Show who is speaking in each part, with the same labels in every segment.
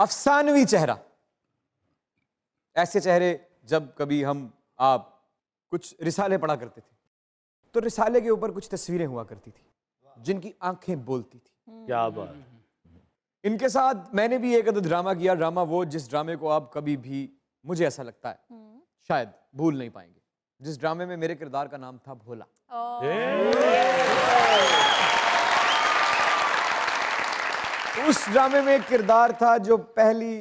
Speaker 1: अफसानवी चेहरा। ऐसे चेहरे जब कभी आप कुछ रिसाले पढ़ा करते थे तो रिसाले के ऊपर कुछ तस्वीरें हुआ करती थी जिनकी आंखें बोलती थी।
Speaker 2: क्या बात।
Speaker 1: इनके साथ मैंने भी एक अदद ड्रामा किया। ड्रामा वो जिस ड्रामे को आप कभी भी, मुझे ऐसा लगता है, शायद भूल नहीं पाएंगे। जिस ड्रामे में मेरे किरदार का नाम था भोला। उस ड्रामे में एक किरदार था जो पहली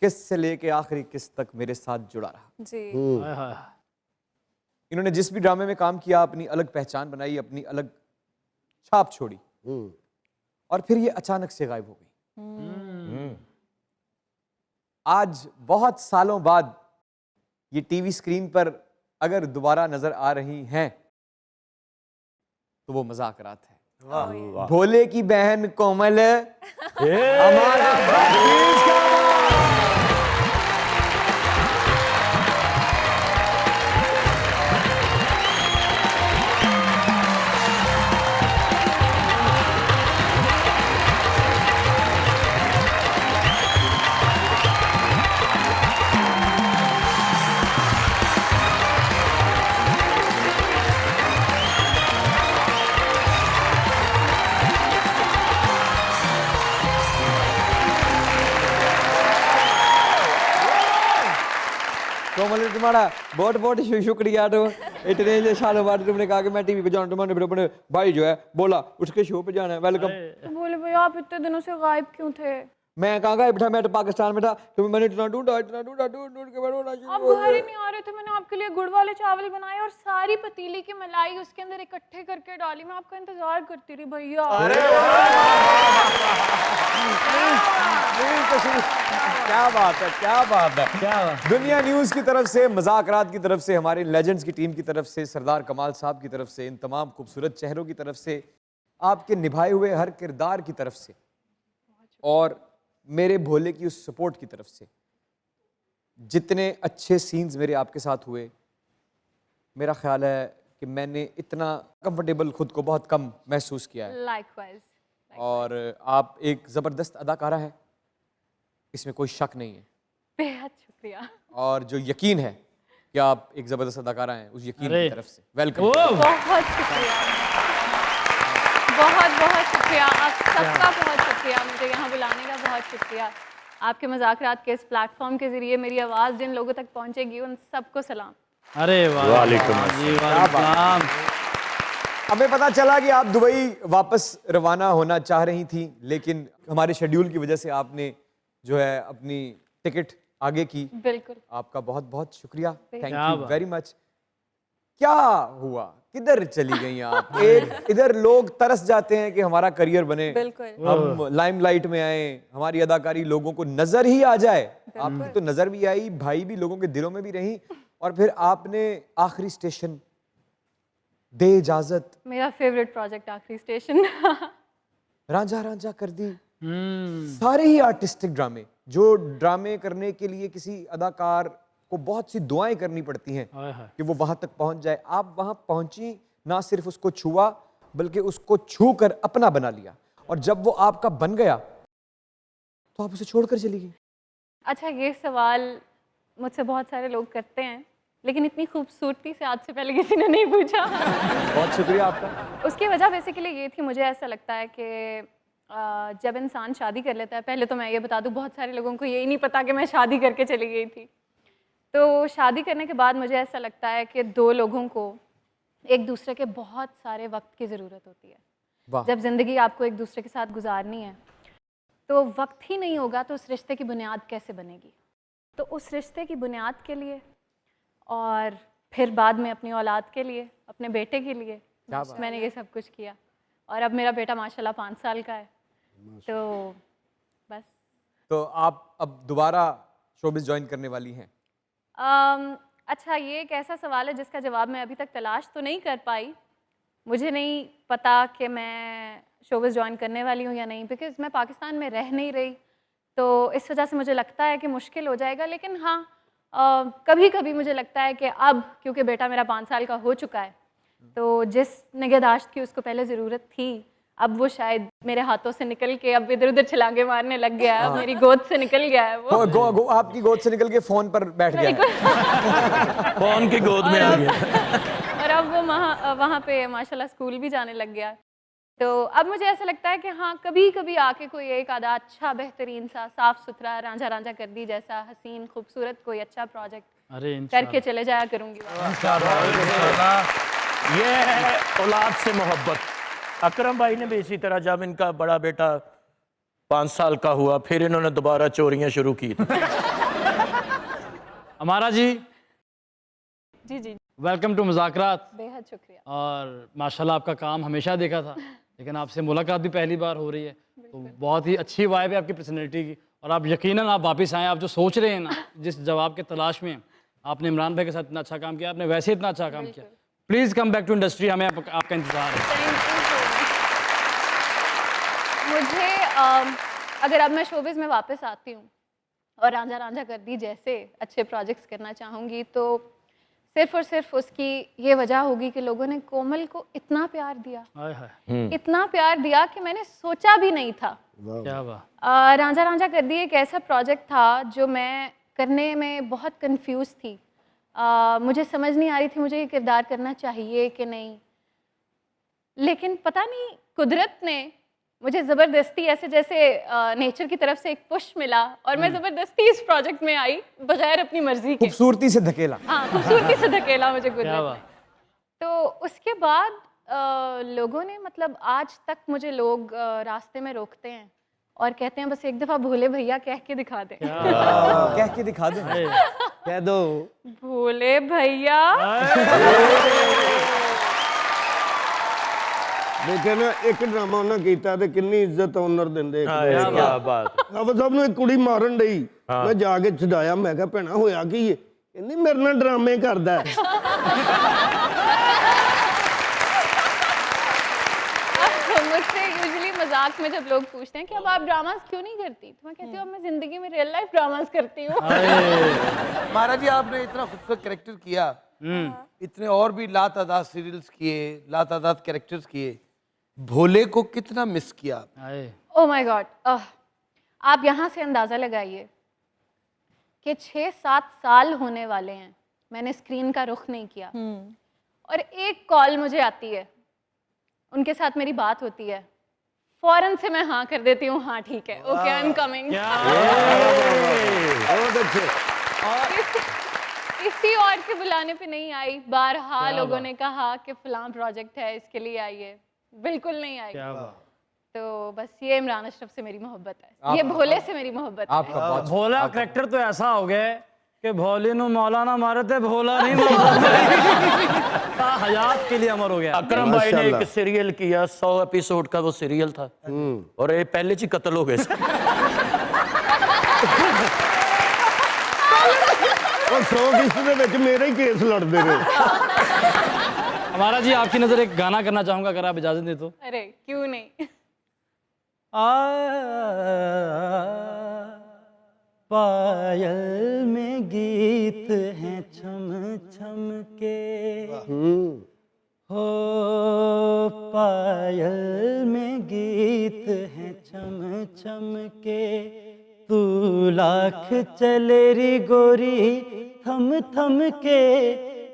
Speaker 1: किस्त से लेके आखिरी किस्त तक मेरे साथ जुड़ा रहा
Speaker 3: जी।
Speaker 1: इन्होंने जिस भी ड्रामे में काम किया अपनी अलग पहचान बनाई, अपनी अलग छाप छोड़ी और फिर ये अचानक से गायब हो गई। आज बहुत सालों बाद ये टीवी स्क्रीन पर अगर दोबारा नजर आ रही हैं तो वो मजाकरात है। भोले की बहन कोमल हमारा कोमल, तुम्हारा बहुत बहुत शुक्रिया। तो इतने सालों बाद तुमने कहा कि मैं टीवी पे जाना, तुम्हारे अपने भाई जो है बोला उसके शो पे जाना है। वेलकम।
Speaker 3: तो बोले भैया आप इतने दिनों से गायब क्यों थे?
Speaker 1: मैं कहाँ गायब था, मैं तो पाकिस्तान में था। तो मैंने इतना ढूंढा ढूंढ के मैं
Speaker 3: आप घर ही नहीं आ रहे थे। मैंने आपके लिए गुड़ वाले चावल बनाए और सारी पतीली की मलाई उसके अंदर इकट्ठे करके डाली। मैं आपका इंतजार करती रही भैया।
Speaker 1: क्या बात है, क्या बात है, क्या बात। दुनिया न्यूज की तरफ से, मजाकरात की तरफ से, हमारे लेजेंड्स की टीम की तरफ से, सरदार कमाल साहब की तरफ से, इन तमाम खूबसूरत चेहरों की तरफ से, आपके निभाए हुए हर किरदार की तरफ से और मेरे भोले की उस सपोर्ट की तरफ से, जितने अच्छे सीन्स मेरे आपके साथ हुए, मेरा ख्याल है कि मैंने इतना कंफर्टेबल खुद को बहुत कम महसूस किया है।
Speaker 3: Likewise.
Speaker 1: और आप एक ज़बरदस्त अदाकारा है, इसमें कोई शक नहीं है।
Speaker 3: बेहद शुक्रिया।
Speaker 1: और जो यकीन है कि आप एक ज़बरदस्त अदाकारा हैं, उस यकीन की तरफ से वेलकम।
Speaker 3: बहुत शुक्रिया, बहुत बहुत शुक्रिया आप सबका। बहुत शुक्रिया, मुझे यहाँ बुलाने का बहुत शुक्रिया। आपके मज़ाकरात के इस प्लेटफॉर्म के ज़रिए मेरी आवाज़ जिन लोगों तक पहुँचेगी उन सबको सलाम।
Speaker 2: अरे वालेकुम।
Speaker 1: हमें पता चला कि आप दुबई वापस रवाना होना चाह रही थी, लेकिन हमारे शेड्यूल की वजह से आपने जो है अपनी टिकट आगे की।
Speaker 3: बिल्कुल।
Speaker 1: आपका बहुत बहुत शुक्रिया, थैंक
Speaker 2: क्या
Speaker 1: यू
Speaker 2: बात।
Speaker 1: Very much. क्या हुआ, किधर चली गई आप? एक इधर लोग तरस जाते हैं कि हमारा करियर बने,
Speaker 3: बिल्कुल।
Speaker 1: हम लाइमलाइट में आए, हमारी अदाकारी लोगों को नजर ही आ जाए। आपकी तो नजर भी आई, भाई भी लोगों के दिलों में भी रही, और फिर आपने आखिरी स्टेशन दे इजाजत,
Speaker 3: मेरा फेवरेट प्रोजेक्ट आखिरी स्टेशन
Speaker 1: रांझा रांझा कर दी। सारे ही आर्टिस्टिक ड्रामे, जो ड्रामे करने के लिए किसी अदाकार को बहुत सी दुआएं करनी पड़ती हैं कि वो वहां तक पहुंच जाए, आप वहां पहुंची, ना सिर्फ उसको छुआ बल्कि उसको छू कर अपना बना लिया, और जब वो आपका बन गया तो आप उसे छोड़कर चली गई।
Speaker 3: अच्छा, ये सवाल मुझसे बहुत सारे लोग करते हैं, लेकिन इतनी खूबसूरती से आज से पहले किसी ने नहीं पूछा।
Speaker 1: बहुत शुक्रिया आपका।
Speaker 3: उसकी वजह बेसिकली ये थी, मुझे ऐसा लगता है कि जब इंसान शादी कर लेता है, पहले तो मैं ये बता दूं बहुत सारे लोगों को यही नहीं पता कि मैं शादी करके चली गई थी। तो शादी करने के बाद मुझे ऐसा लगता है कि दो लोगों को एक दूसरे के बहुत सारे वक्त की ज़रूरत होती है। जब ज़िंदगी आपको एक दूसरे के साथ गुजारनी है तो वक्त ही नहीं होगा तो उस रिश्ते की बुनियाद कैसे बनेगी? तो उस रिश्ते की बुनियाद के लिए और फिर बाद में अपनी औलाद के लिए, अपने बेटे के लिए मैंने ये सब कुछ किया। और अब मेरा बेटा माशाल्लाह 5 साल का है। तो बस।
Speaker 1: तो आप अब दोबारा शोबिज़ ज्वाइन करने वाली हैं?
Speaker 3: अच्छा, ये एक ऐसा सवाल है जिसका जवाब मैं अभी तक तलाश तो नहीं कर पाई। मुझे नहीं पता कि मैं शोबिज़ ज्वाइन करने वाली हूँ या नहीं, बिकॉज़ मैं पाकिस्तान में रह नहीं रही, तो इस वजह से मुझे लगता है कि मुश्किल हो जाएगा। लेकिन हाँ, कभी कभी मुझे लगता है कि अब क्योंकि बेटा मेरा 5 साल का हो चुका है, तो जिस निगहदाश्त की उसको पहले ज़रूरत थी अब वो शायद मेरे हाथों से निकल के अब इधर उधर छलांगे मारने लग गया है, मेरी गोद से निकल गया है वो।
Speaker 1: आपकी गोद से निकल के फोन पर बैठ गया है।
Speaker 2: फोन की गोद में आ गया।
Speaker 3: और अब वो वहाँ पे माशाल्लाह स्कूल भी जाने लग गया। तो अब मुझे ऐसा लगता है कि हाँ, कभी कभी आके कोई एक आधा अच्छा बेहतरीन सा साफ सुथरा रांझा रांझा कर दी जैसा हसीन खूबसूरत कोई अच्छा प्रोजेक्ट
Speaker 2: अरे
Speaker 3: करके चले जाया करूँगी।
Speaker 4: ये है औलाद से मोहब्बत। अकरम भाई ने भी इसी तरह, जब इनका बड़ा बेटा 5 साल का हुआ, फिर इन्होंने दोबारा चोरियां शुरू की थी।
Speaker 2: हमारा जी
Speaker 3: जी जी,
Speaker 2: वेलकम टू मुज़ाकरात।
Speaker 3: बेहद शुक्रिया।
Speaker 2: और माशाल्लाह आपका काम हमेशा देखा था, लेकिन आपसे मुलाकात भी पहली बार हो रही है, तो बहुत ही अच्छी वाइब है आपकी पर्सनैलिटी की। और आप यकीनन आप वापस आए, आप जो सोच रहे हैं ना, जिस जवाब के तलाश में आपने इमरान भाई के साथ इतना अच्छा काम किया, आपने वैसे इतना अच्छा काम किया। Please come back to industry, हमें आपका इंतजार है।
Speaker 3: मुझे अगर अब मैं शोबिज़ में वापस आती हूँ और रांझा रांझा कर दी जैसे अच्छे प्रोजेक्ट्स करना चाहूँगी, तो सिर्फ और सिर्फ उसकी ये वजह होगी कि लोगों ने कोमल को इतना प्यार दिया,
Speaker 2: हाय हाय,
Speaker 3: इतना प्यार दिया कि मैंने सोचा भी नहीं था।
Speaker 2: क्या बात।
Speaker 3: रांझा रांझा कर दी एक ऐसा प्रोजेक्ट था जो मैं करने में बहुत कंफ्यूज थी। मुझे समझ नहीं आ रही थी मुझे ये किरदार करना चाहिए कि नहीं, लेकिन पता नहीं कुदरत ने मुझे ज़बरदस्ती ऐसे जैसे नेचर की तरफ से एक पुश मिला और मैं ज़बरदस्ती इस प्रोजेक्ट में आई बगैर अपनी मर्जी के।
Speaker 1: खूबसूरती से धकेला।
Speaker 3: हाँ, खूबसूरती से धकेला मुझे
Speaker 2: क्या
Speaker 3: कुदरत
Speaker 2: बात।
Speaker 3: ने। तो उसके बाद लोगों ने, मतलब आज तक मुझे लोग रास्ते में रोकते हैं और कहते हैं बस एक दफ़ा भोले भैया कह के दिखा दे।
Speaker 1: कह के दिखा दो, कह दो
Speaker 3: भोले भैया।
Speaker 5: देखिए ना, एक ड्रामा उन्हें कीता ते कितनी इज्जत ऑनर दिंदे।
Speaker 4: क्या बात।
Speaker 5: अब सब ने एक कुड़ी मारन डई, मैं जाके छडाया, मैं कहा भैणा होया की है? कहंदी मेरे नाल ड्रामे करदा है।
Speaker 3: मुझसे यूजुअली मजाक में जब लोग पूछते हैं कि अब आप ड्रामास क्यों नहीं करती, तो मैं कहती हूँ अब मैं जिंदगी में रियल लाइफ ड्रामास करती हूँ।
Speaker 6: महाराज जी, आपने इतना खूबसूरत कैरेक्टर किया, इतने और भी लातादाद सीरियल्स किए, लातादाद कैरेक्टर्स किए, भोले को कितना मिस किया?
Speaker 3: ओह माय गॉड, आप यहाँ से अंदाज़ा लगाइए कि 6-7 साल होने वाले हैं मैंने स्क्रीन का रुख नहीं किया, और एक कॉल मुझे आती है, उनके साथ मेरी बात होती है, फौरन से मैं हाँ कर देती हूँ, हाँ ठीक है, ओके आई एम कमिंग।
Speaker 5: बहुत अच्छे।
Speaker 3: किसी और के बुलाने पे नहीं आई, बारहा लोगों ने कहा कि फलां प्रोजेक्ट है इसके लिए आइए, बिल्कुल नहीं आई। तो बस ये इमरान अशरफ से मेरी मोहब्बत है, ये भोले से मेरी मोहब्बत है।
Speaker 1: आपका बहुत
Speaker 2: भोला करैक्टर तो ऐसा हो गया है कि भोले नु मौलाना मारे थे, भोला नहीं मारता, हयात के लिए अमर हो गया।
Speaker 4: अकरम भाई ने एक सीरियल किया, 100 एपिसोड का वो सीरियल था, और ये पहले ही कत्ल हो गए।
Speaker 5: और 100 किस्त दे मेरे ही केस लड़ते रहे।
Speaker 2: हमारा जी आपकी नजर एक गाना करना चाहूंगा, अगर आप इजाजत दे तो।
Speaker 3: अरे क्यों नहीं।
Speaker 2: पायल में गीत हैं छम छम के, हो पायल में गीत हैं छम छम के, तू लाख चले री गोरी थम थम के,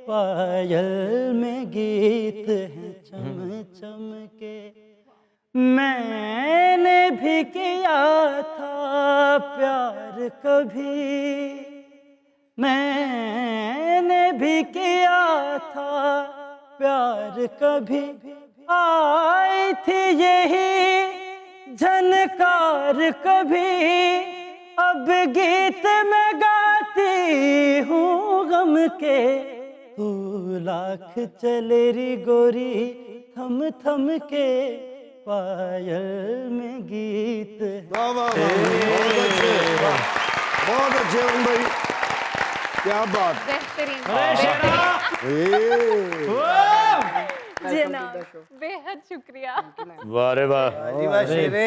Speaker 2: पायल में गीत हैं चम चम के। मैंने भी किया था प्यार कभी, मैंने भी किया था प्यार कभी, आई थी यही झनकार कभी, अब गीत में गाती हूँ गम के, तू लाख चले री गोरी थम थम के, पायल में गीत।
Speaker 5: वाह वाह बहुत अच्छे, बहुत अच्छे हम भाई, क्या बात।
Speaker 3: बेहतरीन, जनाब बेहद शुक्रिया।
Speaker 4: वाह रे वाह।
Speaker 6: शेरे।